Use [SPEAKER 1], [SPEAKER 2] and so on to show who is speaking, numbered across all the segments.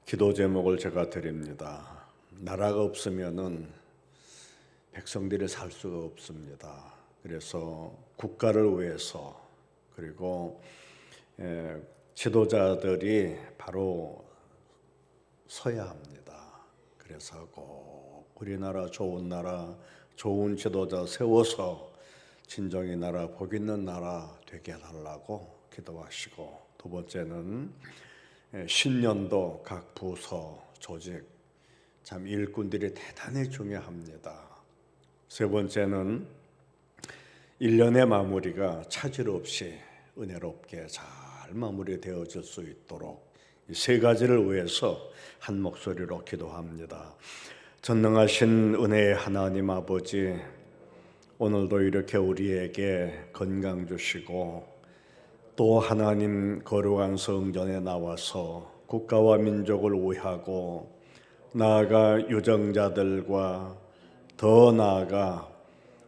[SPEAKER 1] 기도 제목을 제가 드립니다. 나라가 없으면은 백성들이 살 수가 없습니다. 그래서 국가를 위해서 그리고 지도자들이 바로 서야 합니다. 그래서 꼭 우리나라 좋은 지도자 세워서 진정의 나라, 복 있는 나라 되게 해달라고 기도하시고, 두 번째는 신년도 각 부서, 조직, 참 일꾼들이 대단히 중요합니다. 세 번째는 1년의 마무리가 차질 없이 은혜롭게 잘 마무리되어질 수 있도록 이 세 가지를 위해서 한 목소리로 기도합니다. 전능하신 은혜의 하나님 아버지, 오늘도 이렇게 우리에게 건강 주시고 또 하나님 거룩한 성전에 나와서 국가와 민족을 위하고 나아가 유정자들과 더 나아가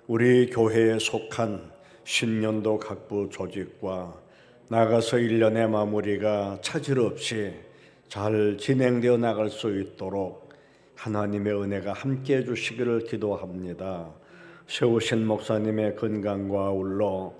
[SPEAKER 1] 우리 교회에 속한 신년도 각부 조직과 나가서 1년의 마무리가 차질 없이 잘 진행되어 나갈 수 있도록 하나님의 은혜가 함께해 주시기를 기도합니다. 세우신 목사님의 건강과 아울러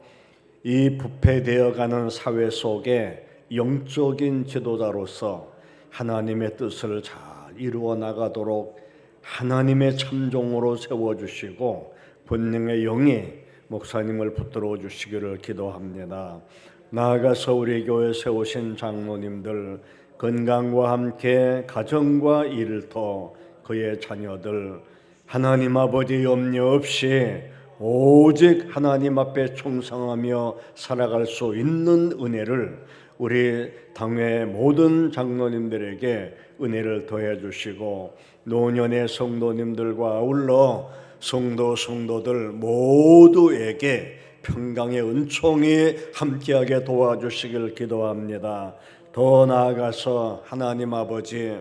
[SPEAKER 1] 이 부패되어가는 사회 속에 영적인 지도자로서 하나님의 뜻을 잘 이루어 나가도록 하나님의 참종으로 세워주시고 본능의 영이 목사님을 붙들어 주시기를 기도합니다. 나아가서 우리 교회 세우신 장로님들 건강과 함께 가정과 일터, 그의 자녀들 하나님 아버지 염려 없이 오직 하나님 앞에 충성하며 살아갈 수 있는 은혜를 우리 당회 모든 장로님들에게 은혜를 더해 주시고, 노년의 성도님들과 아울러 성도들 모두에게 평강의 은총이 함께하게 도와주시길 기도합니다. 더 나아가서 하나님 아버지,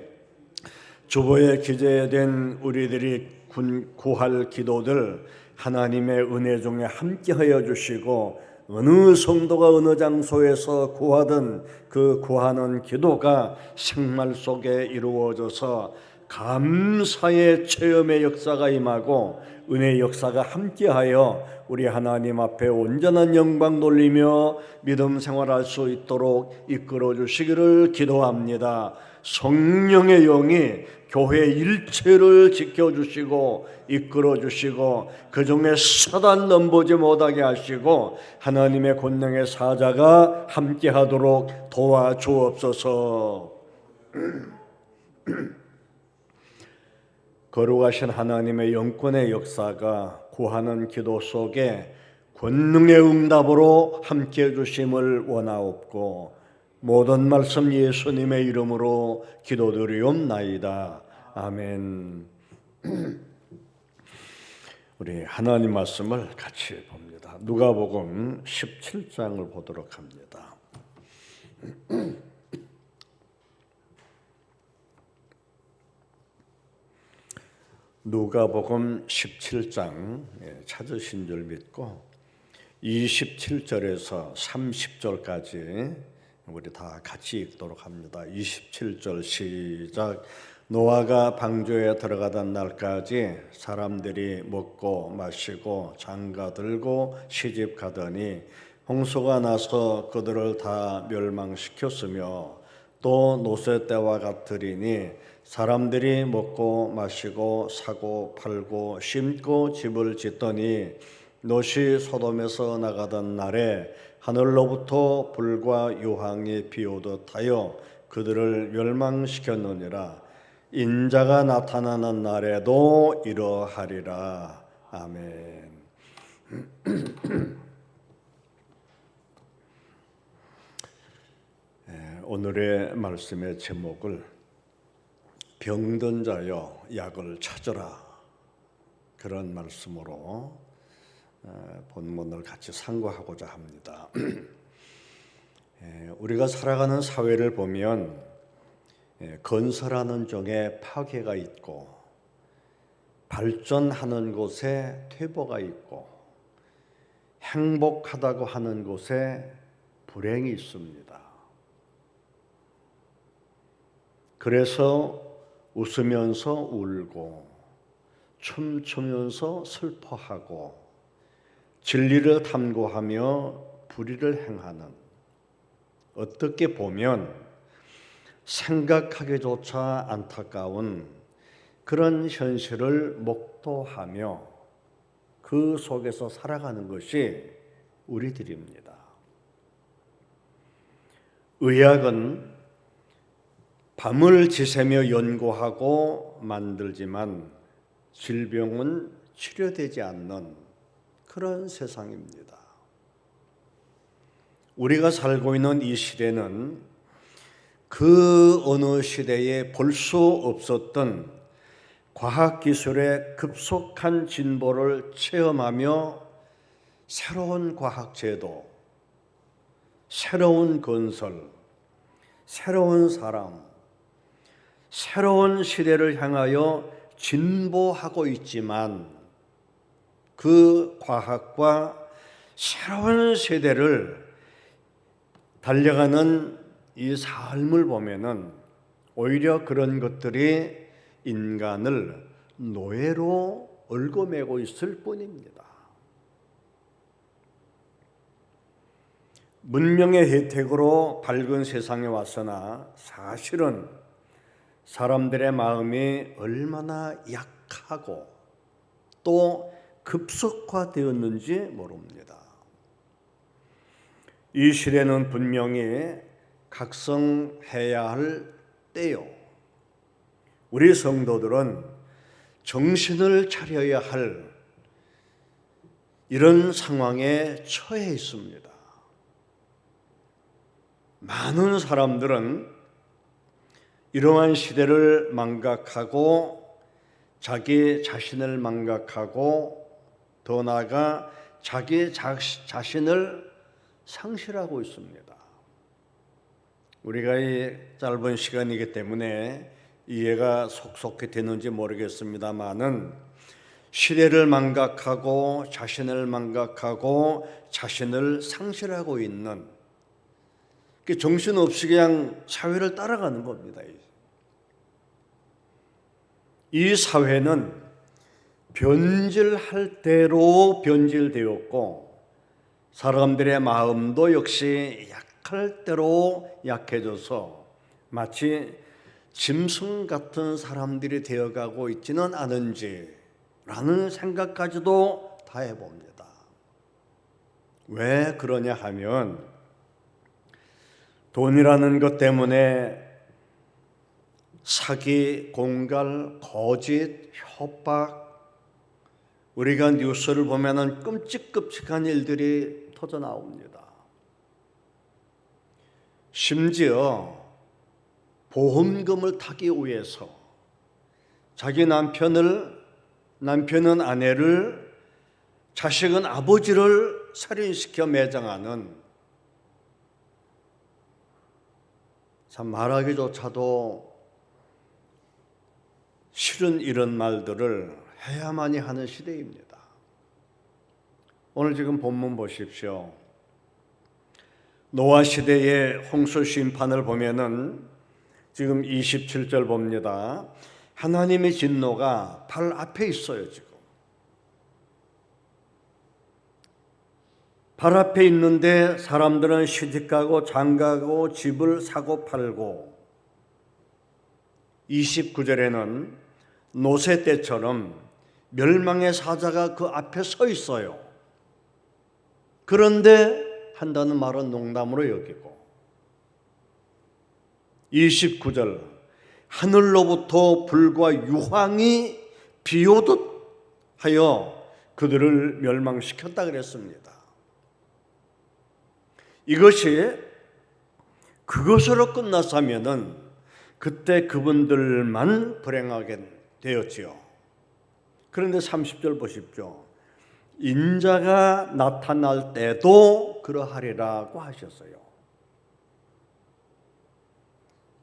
[SPEAKER 1] 주보에 기재된 우리들이 구할 기도들 하나님의 은혜 중에 함께하여 주시고, 어느 성도가 어느 장소에서 구하든 그 구하는 기도가 생활 속에 이루어져서 감사의 체험의 역사가 임하고 은혜의 역사가 함께하여 우리 하나님 앞에 온전한 영광 돌리며 믿음 생활할 수 있도록 이끌어 주시기를 기도합니다. 성령의 영이 교회 일체를 지켜주시고 이끌어주시고 그 중에 사단 넘보지 못하게 하시고 하나님의 권능의 사자가 함께하도록 도와주옵소서. 거룩하신 하나님의 영권의 역사가 구하는 기도 속에 권능의 응답으로 함께해 주심을 원하옵고, 모든 말씀 예수님의 이름으로 기도드리옵나이다. 아멘. 우리 하나님 말씀을 같이 봅니다. 누가복음 17장을 보도록 합니다. 누가복음 17장 찾으신 줄 믿고 27절에서 30절까지 우리 다 같이 읽도록 합니다. 27절 시작. 노아가 방주에 들어가던 날까지 사람들이 먹고 마시고 장가 들고 시집 가더니 홍수가 나서 그들을 다 멸망시켰으며, 또 노세 때와 같으리니 사람들이 먹고 마시고 사고 팔고 심고 집을 짓더니 롯이 소돔에서 나가던 날에 하늘로부터 불과 유황이 비오듯 하여 그들을 멸망시켰느니라. 인자가 나타나는 날에도 이러하리라. 아멘. 오늘의 말씀의 제목을 병든 자여 약을 찾으라, 그런 말씀으로 본문을 같이 상고하고자 합니다. 우리가 살아가는 사회를 보면 건설하는 쪽에 파괴가 있고 발전하는 곳에 퇴보가 있고 행복하다고 하는 곳에 불행이 있습니다. 그래서 웃으면서 울고 춤추면서 슬퍼하고 진리를 탐구하며 불의를 행하는, 어떻게 보면 생각하기조차 안타까운 그런 현실을 목도하며 그 속에서 살아가는 것이 우리들입니다. 의학은 밤을 지새며 연구하고 만들지만 질병은 치료되지 않는 그런 세상입니다. 우리가 살고 있는 이 시대는 그 어느 시대에 볼 수 없었던 과학기술의 급속한 진보를 체험하며 새로운 과학제도, 새로운 건설, 새로운 사람, 새로운 시대를 향하여 진보하고 있지만 그 과학과 새로운 세대를 달려가는 이 삶을 보면은 오히려 그런 것들이 인간을 노예로 얽어매고 있을 뿐입니다. 문명의 혜택으로 밝은 세상에 왔으나 사실은 사람들의 마음이 얼마나 약하고 또 급속화되었는지 모릅니다. 이 시대는 분명히 각성해야 할 때요. 우리 성도들은 정신을 차려야 할 이런 상황에 처해 있습니다. 많은 사람들은 이러한 시대를 망각하고 자기 자신을 망각하고 더 나아가 자기 자신을 상실하고 있습니다. 우리가 이 짧은 시간이기 때문에 이해가 속속히 되는지 모르겠습니다만은 시대를 망각하고 자신을 망각하고 자신을 상실하고 있는, 정신없이 그냥 사회를 따라가는 겁니다. 이 사회는 변질할 대로 변질되었고 사람들의 마음도 역시 약할 대로 약해져서 마치 짐승 같은 사람들이 되어가고 있지는 않은지라는 생각까지도 다 해봅니다. 왜 그러냐 하면 돈이라는 것 때문에 사기, 공갈, 거짓, 협박, 우리가 뉴스를 보면은 끔찍끔찍한 일들이 터져 나옵니다. 심지어 보험금을 타기 위해서 자기 남편은 아내를, 자식은 아버지를 살인시켜 매장하는, 참 말하기조차도 싫은 이런 말들을 해야만이 하는 시대입니다. 오늘 지금 본문 보십시오. 노아 시대의 홍수 심판을 보면은 지금 27절 봅니다. 하나님의 진노가 발 앞에 있어요. 지금 발 앞에 있는데 사람들은 시집가고 장가가고 집을 사고 팔고, 29절에는 노새 때처럼 멸망의 사자가 그 앞에 서 있어요. 그런데 한다는 말은 농담으로 여기고, 29절 하늘로부터 불과 유황이 비오듯 하여 그들을 멸망시켰다 그랬습니다. 이것이 그것으로 끝났다면은 그때 그분들만 불행하게 되었지요. 그런데 30절 보십시오. 인자가 나타날 때도 그러하리라고 하셨어요.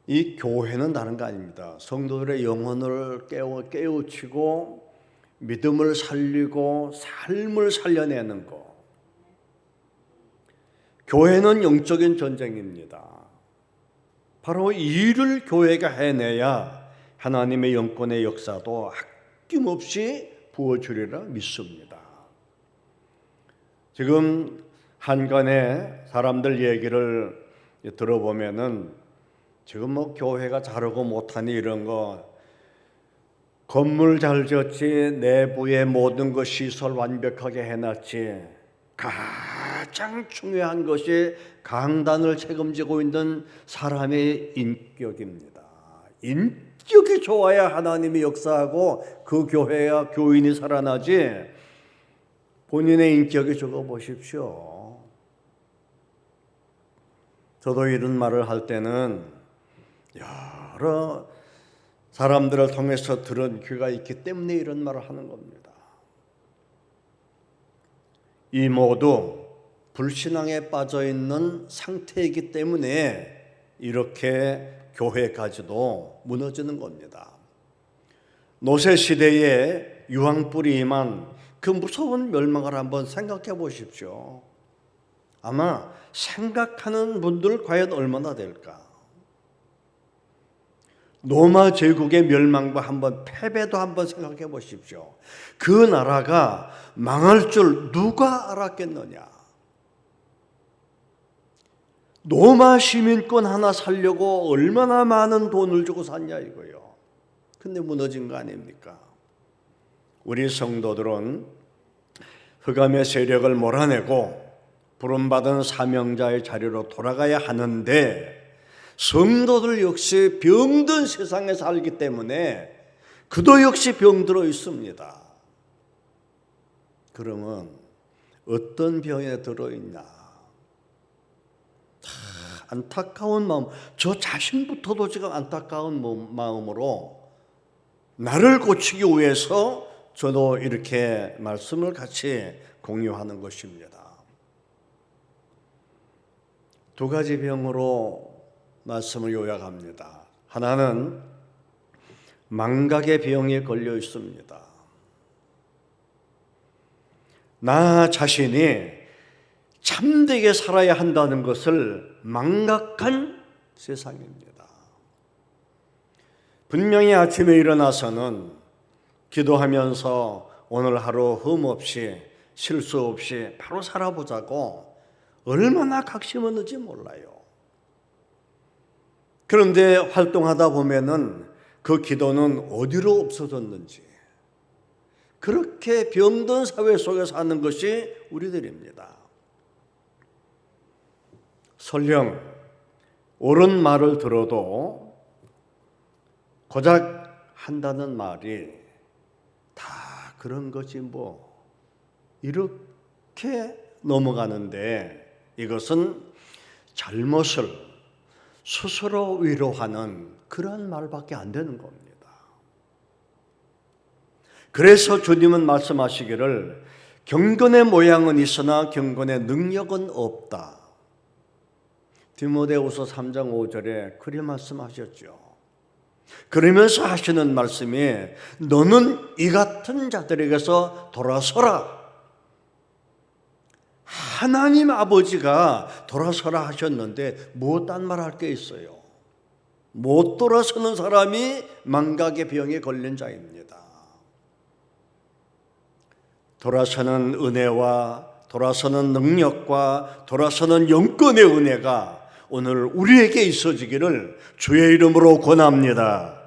[SPEAKER 1] 이 교회는 다른 거 아닙니다. 성도들의 영혼을 깨우치고 믿음을 살리고 삶을 살려내는 것. 교회는 영적인 전쟁입니다. 바로 이 일을 교회가 해내야 하나님의 영권의 역사도 아낌없이 부어주리라 믿습니다. 지금 한간에 사람들 얘기를 들어보면은 지금 뭐 교회가 잘하고 못하니 이런 거, 건물 잘 지었지, 내부의 모든 것 시설 완벽하게 해놨지, 가장 중요한 것이 강단을 책임지고 있는 사람의 인격입니다. 인격이 좋아야 하나님이 역사하고 그 교회야 교인이 살아나지, 본인의 인격이 적어 보십시오. 저도 이런 말을 할 때는 여러 사람들을 통해서 들은 귀가 있기 때문에 이런 말을 하는 겁니다. 이 모두 불신앙에 빠져 있는 상태이기 때문에 이렇게 교회까지도 무너지는 겁니다. 노새 시대에 유황불이 임한 그 무서운 멸망을 한번 생각해 보십시오. 아마 생각하는 분들 과연 얼마나 될까? 로마 제국의 멸망과 한번 패배도 한번 생각해 보십시오. 그 나라가 망할 줄 누가 알았겠느냐? 로마 시민권 하나 살려고 얼마나 많은 돈을 주고 샀냐 이거요. 근데 무너진 거 아닙니까? 우리 성도들은 흑암의 세력을 몰아내고 부름받은 사명자의 자리로 돌아가야 하는데, 성도들 역시 병든 세상에 살기 때문에 그도 역시 병들어 있습니다. 그러면 어떤 병에 들어있나? 안타까운 마음, 저 자신부터도 지금 안타까운 마음으로 나를 고치기 위해서 저도 이렇게 말씀을 같이 공유하는 것입니다. 두 가지 병으로 말씀을 요약합니다. 하나는 망각의 병에 걸려 있습니다. 나 자신이 참되게 살아야 한다는 것을 망각한 세상입니다. 분명히 아침에 일어나서는 기도하면서 오늘 하루 흠 없이 실수 없이 바로 살아보자고 얼마나 각심하는지 몰라요. 그런데 활동하다 보면은 그 기도는 어디로 없어졌는지, 그렇게 병든 사회 속에 사는 것이 우리들입니다. 설령 옳은 말을 들어도 고작 한다는 말이 다 그런 거지 뭐, 이렇게 넘어가는데, 이것은 잘못을 스스로 위로하는 그런 말밖에 안 되는 겁니다. 그래서 주님은 말씀하시기를 경건의 모양은 있으나 경건의 능력은 없다. 디모데후서 3장 5절에 그리 말씀하셨죠. 그러면서 하시는 말씀이 너는 이 같은 자들에게서 돌아서라. 하나님 아버지가 돌아서라 하셨는데 뭐 딴 말 할 게 있어요? 못 돌아서는 사람이 망각의 병에 걸린 자입니다. 돌아서는 은혜와 돌아서는 능력과 돌아서는 영권의 은혜가 오늘 우리에게 있어지기를 주의 이름으로 권합니다.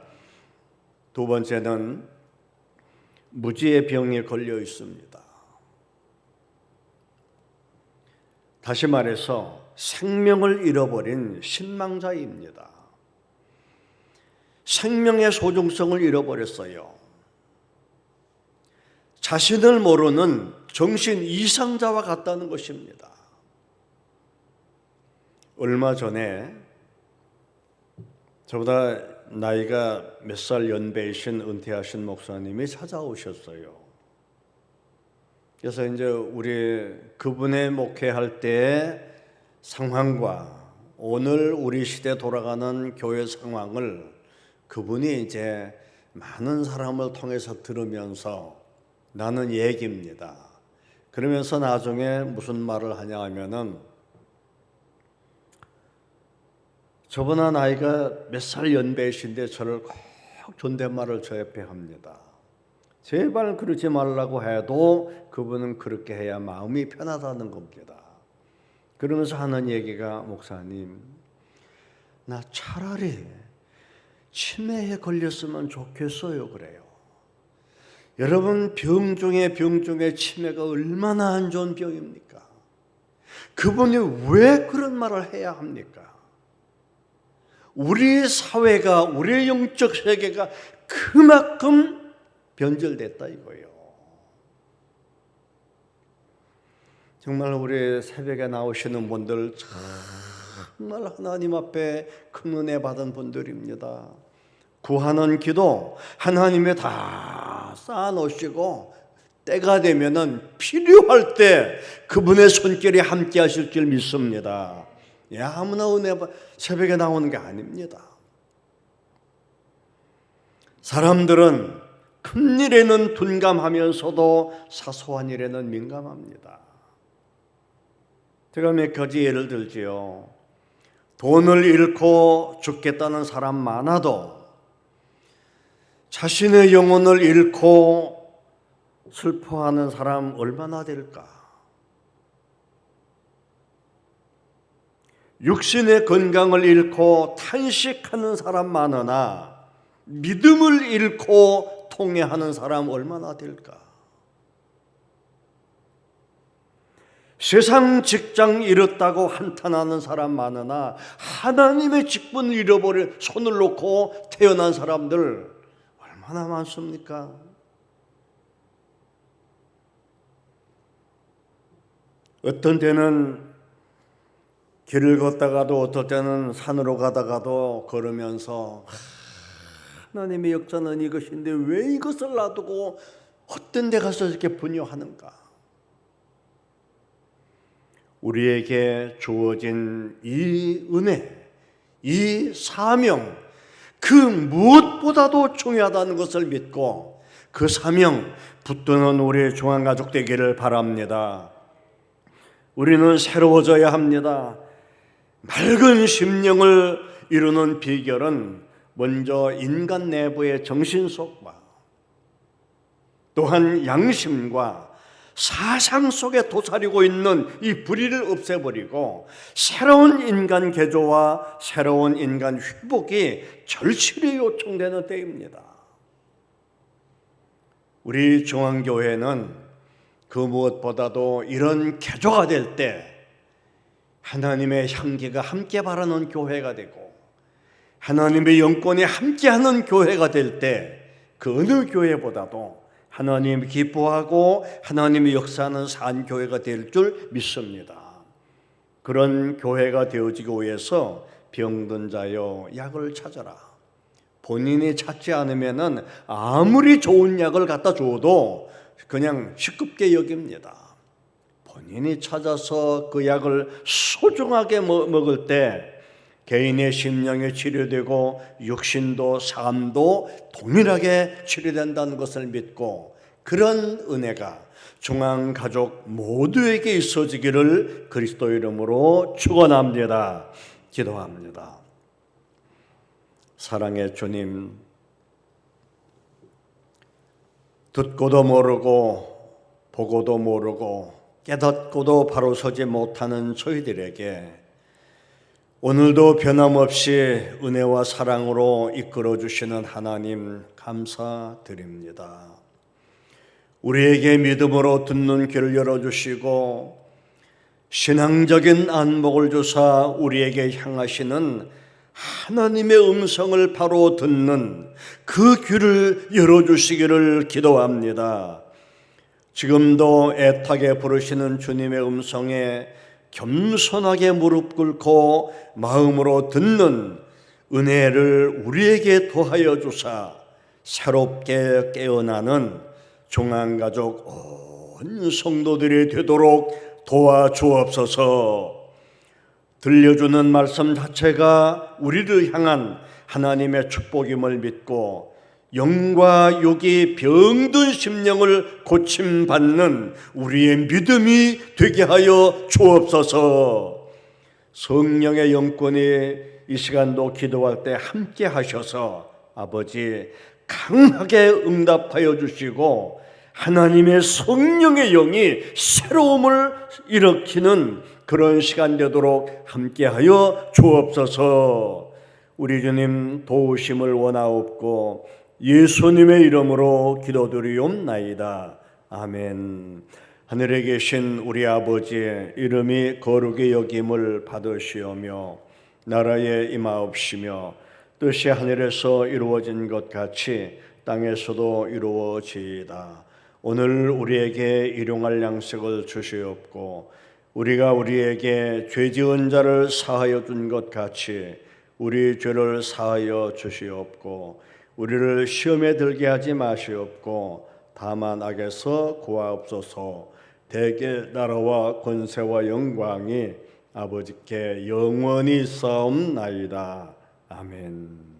[SPEAKER 1] 두 번째는 무지의 병에 걸려 있습니다. 다시 말해서 생명을 잃어버린 신망자입니다. 생명의 소중성을 잃어버렸어요. 자신을 모르는 정신 이상자와 같다는 것입니다. 얼마 전에 저보다 나이가 몇 살 연배이신 은퇴하신 목사님이 찾아오셨어요. 그래서 이제 우리 그분의 목회할 때의 상황과 오늘 우리 시대 돌아가는 교회 상황을 그분이 이제 많은 사람을 통해서 들으면서 나는 얘기입니다. 그러면서 나중에 무슨 말을 하냐 하면은 저보다 나이가 몇 살 연배이신데 저를 꼭 존댓말을 저 옆에 합니다. 제발 그러지 말라고 해도 그분은 그렇게 해야 마음이 편하다는 겁니다. 그러면서 하는 얘기가, 목사님, 나 차라리 치매에 걸렸으면 좋겠어요, 그래요. 여러분, 병 중에 치매가 얼마나 안 좋은 병입니까? 그분이 왜 그런 말을 해야 합니까? 우리 사회가, 우리의 영적 세계가 그만큼 변절됐다 이거예요. 정말 우리 새벽에 나오시는 분들 정말 하나님 앞에 큰 은혜 받은 분들입니다. 구하는 기도 하나님이 다 쌓아놓으시고 때가 되면은 필요할 때 그분의 손길이 함께 하실 줄 믿습니다. 아무나 은혜 새벽에 나오는 게 아닙니다. 사람들은 큰 일에는 둔감하면서도 사소한 일에는 민감합니다. 제가 몇 가지 예를 들지요. 돈을 잃고 죽겠다는 사람 많아도 자신의 영혼을 잃고 슬퍼하는 사람 얼마나 될까? 육신의 건강을 잃고 탄식하는 사람 많으나 믿음을 잃고 통회하는 사람 얼마나 될까? 세상 직장 잃었다고 한탄하는 사람 많으나 하나님의 직분을 잃어버려 손을 놓고 태어난 사람들 얼마나 많습니까? 어떤 때는 길을 걷다가도 어떨 때는 산으로 가다가도 걸으면서 하나님의 역사는 이것인데 왜 이것을 놔두고 헛된 데 가서 이렇게 분요하는가? 우리에게 주어진 이 은혜, 이 사명, 그 무엇보다도 중요하다는 것을 믿고 그 사명 붙드는 우리의 중앙가족 되기를 바랍니다. 우리는 새로워져야 합니다. 맑은 심령을 이루는 비결은 먼저 인간 내부의 정신속과 또한 양심과 사상 속에 도사리고 있는 이 불의를 없애버리고 새로운 인간 개조와 새로운 인간 회복이 절실히 요청되는 때입니다. 우리 중앙교회는 그 무엇보다도 이런 개조가 될 때 하나님의 향기가 함께 바라는 교회가 되고 하나님의 영권이 함께하는 교회가 될 때 그 어느 교회보다도 하나님이 기뻐하고 하나님이 역사하는 산 교회가 될 줄 믿습니다. 그런 교회가 되어지기 위해서 병든 자여 약을 찾아라. 본인이 찾지 않으면은 아무리 좋은 약을 갖다 줘도 그냥 시급게 여깁니다. 본인이 찾아서 그 약을 소중하게 먹을 때 개인의 심령이 치료되고 육신도 삶도 동일하게 치료된다는 것을 믿고 그런 은혜가 중앙가족 모두에게 있어지기를 그리스도 이름으로 축원합니다. 기도합니다. 사랑의 주님, 듣고도 모르고 보고도 모르고 깨닫고도 바로 서지 못하는 저희들에게 오늘도 변함없이 은혜와 사랑으로 이끌어 주시는 하나님 감사드립니다. 우리에게 믿음으로 듣는 귀를 열어주시고 신앙적인 안목을 주사 우리에게 향하시는 하나님의 음성을 바로 듣는 그 귀를 열어주시기를 기도합니다. 지금도 애타게 부르시는 주님의 음성에 겸손하게 무릎 꿇고 마음으로 듣는 은혜를 우리에게 더하여 주사 새롭게 깨어나는 중앙가족 온 성도들이 되도록 도와주옵소서. 들려주는 말씀 자체가 우리를 향한 하나님의 축복임을 믿고 영과 육이 병든 심령을 고침받는 우리의 믿음이 되게 하여 주옵소서. 성령의 영권이 이 시간도 기도할 때 함께 하셔서 아버지 강하게 응답하여 주시고 하나님의 성령의 영이 새로움을 일으키는 그런 시간 되도록 함께하여 주옵소서. 우리 주님 도우심을 원하옵고 예수님의 이름으로 기도드리옵나이다. 아멘. 하늘에 계신 우리 아버지 이름이 거룩히 여김을 받으시오며 나라에 임하옵시며 뜻이 하늘에서 이루어진 것 같이 땅에서도 이루어지이다. 오늘 우리에게 일용할 양식을 주시옵고 우리가 우리에게 죄 지은 자를 사하여 준 것 같이 우리 죄를 사하여 주시옵고 우리를 시험에 들게 하지 마시옵고 다만 악에서 구하옵소서. 대개 나라와 권세와 영광이 아버지께 영원히 있사옵나이다. 아멘.